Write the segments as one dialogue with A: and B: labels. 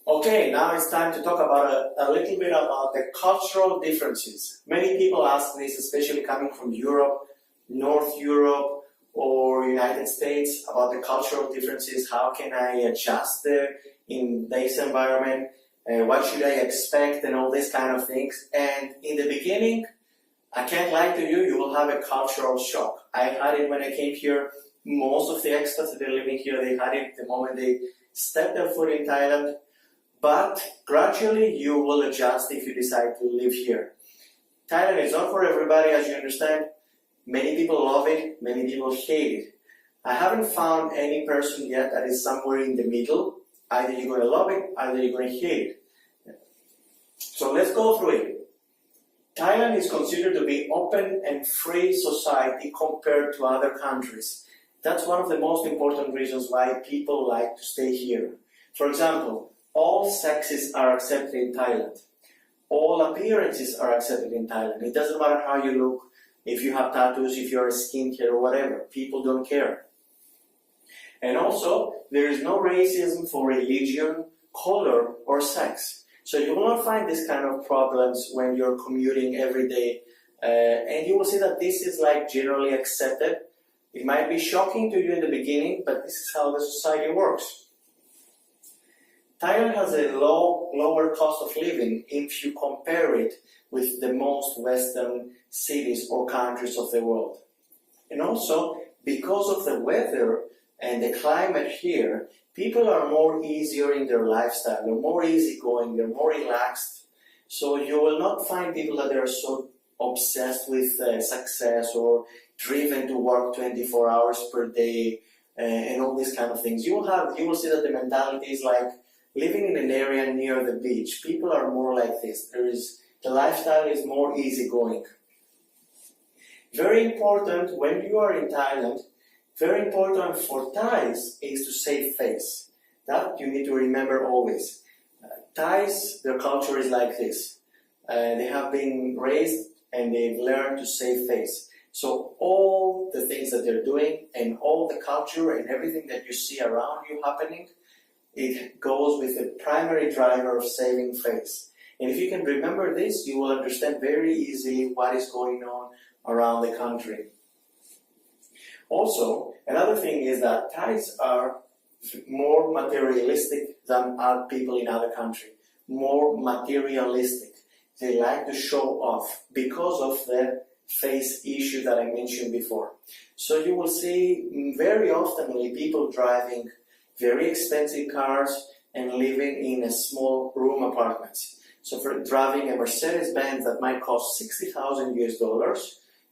A: Okay, now it's time to talk about a little bit about the cultural differences. Many people ask this, especially coming from Europe, North Europe, or United States, about the cultural differences. How can I adjust there in this environment? What should I expect and all these kind of things. And in the beginning, I can't lie to you, you will have a cultural shock. I had it when I came here. Most of the expats that are living here, they had it the moment they stepped their foot in Thailand. But gradually you will adjust if you decide to live here. Thailand is not for everybody, as you understand. Many people love it, many people hate it. I haven't found any person yet that is somewhere in the middle. Either you're going to love it, either you're going to hate it. So let's go through it. Thailand is considered to be open and free society compared to other countries. That's one of the most important reasons why people like to stay here. For example, all sexes are accepted in Thailand. All appearances are accepted in Thailand. It doesn't matter how you look, if you have tattoos, if you're skincare or whatever. People don't care. And also, there is no racism for religion, color, or sex. So you will not find this kind of problems when you're commuting every day. And you will see that this is like generally accepted. It might be shocking to you in the beginning, but this is how the society works. Thailand has a lower cost of living if you compare it with the most Western cities or countries of the world. And also, because of the weather and the climate here, people are more easier in their lifestyle, they're more easygoing, they're more relaxed. So you will not find people that are so obsessed with success or driven to work 24 hours per day and all these kind of things. You will see that the mentality is like living in an area near the beach. People are more like this. The lifestyle is more easygoing. Very important when you are in Thailand, very important for Thais is to save face. That you need to remember always. Thais, their culture is like this. They have been raised and they've learned to save face. So all the things that they're doing and all the culture and everything that you see around you happening, it goes with the primary driver of saving face. And if you can remember this, you will understand very easily what is going on around the country. Also, another thing is that Thais are more materialistic than other people in other countries. More materialistic. They like to show off because of the face issue that I mentioned before. So you will see very often people driving very expensive cars and living in a small room apartments. So for driving a Mercedes-Benz that might cost $60,000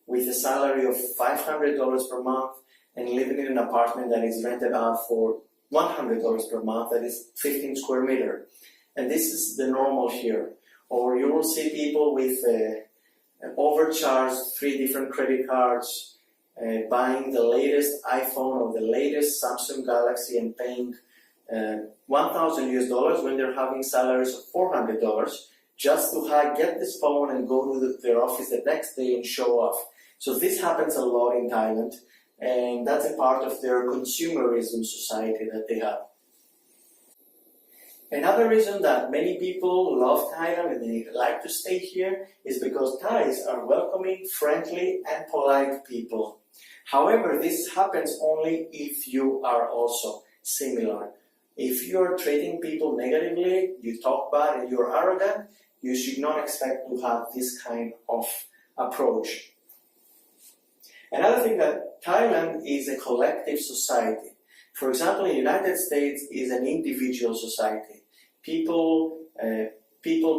A: with a salary of $500 per month and living in an apartment that is rented out for $100 per month, that is 15 square meter. And this is the normal here. Or you will see people with overcharged 3 different credit cards, buying the latest iPhone or the latest Samsung Galaxy and paying $1,000 when they're having salaries of $400 just to get this phone and go to their office the next day and show off. So this happens a lot in Thailand, and that's a part of their consumerism society that they have. Another reason that many people love Thailand and they like to stay here is because Thais are welcoming, friendly, and polite people. However, this happens only if you are also similar. If you're treating people negatively, you talk bad and you're arrogant, you should not expect to have this kind of approach. Another thing that Thailand is a collective society. For example, in the United States is an individual society. People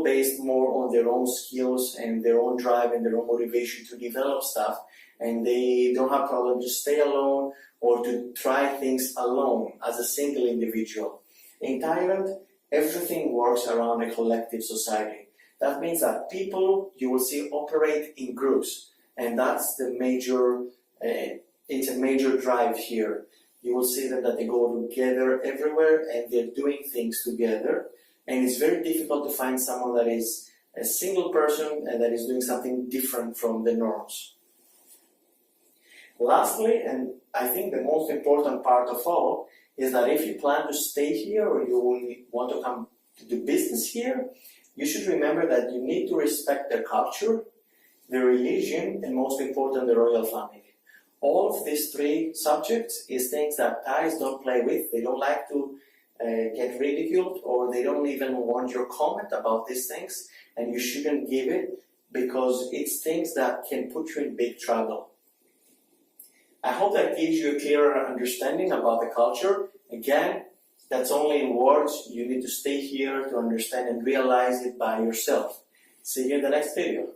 A: based more on their own skills and their own drive and their own motivation to develop stuff, and they don't have problem to stay alone or to try things alone as a single individual. In Thailand, everything works around a collective society. That means that people you will see operate in groups, and that's the major, it's a major drive here. You will see that they go together everywhere and they're doing things together. And it's very difficult to find someone that is a single person and that is doing something different from the norms. Lastly, and I think the most important part of all, is that if you plan to stay here or you will want to come to do business here, you should remember that you need to respect their culture, their religion, and most important, the royal family. All of these three subjects is things that Thais don't play with. They don't like to get ridiculed, or they don't even want your comment about these things, and you shouldn't give it because it's things that can put you in big trouble. I hope that gives you a clearer understanding about the culture. Again, that's only in words. You need to stay here to understand and realize it by yourself. See you in the next video.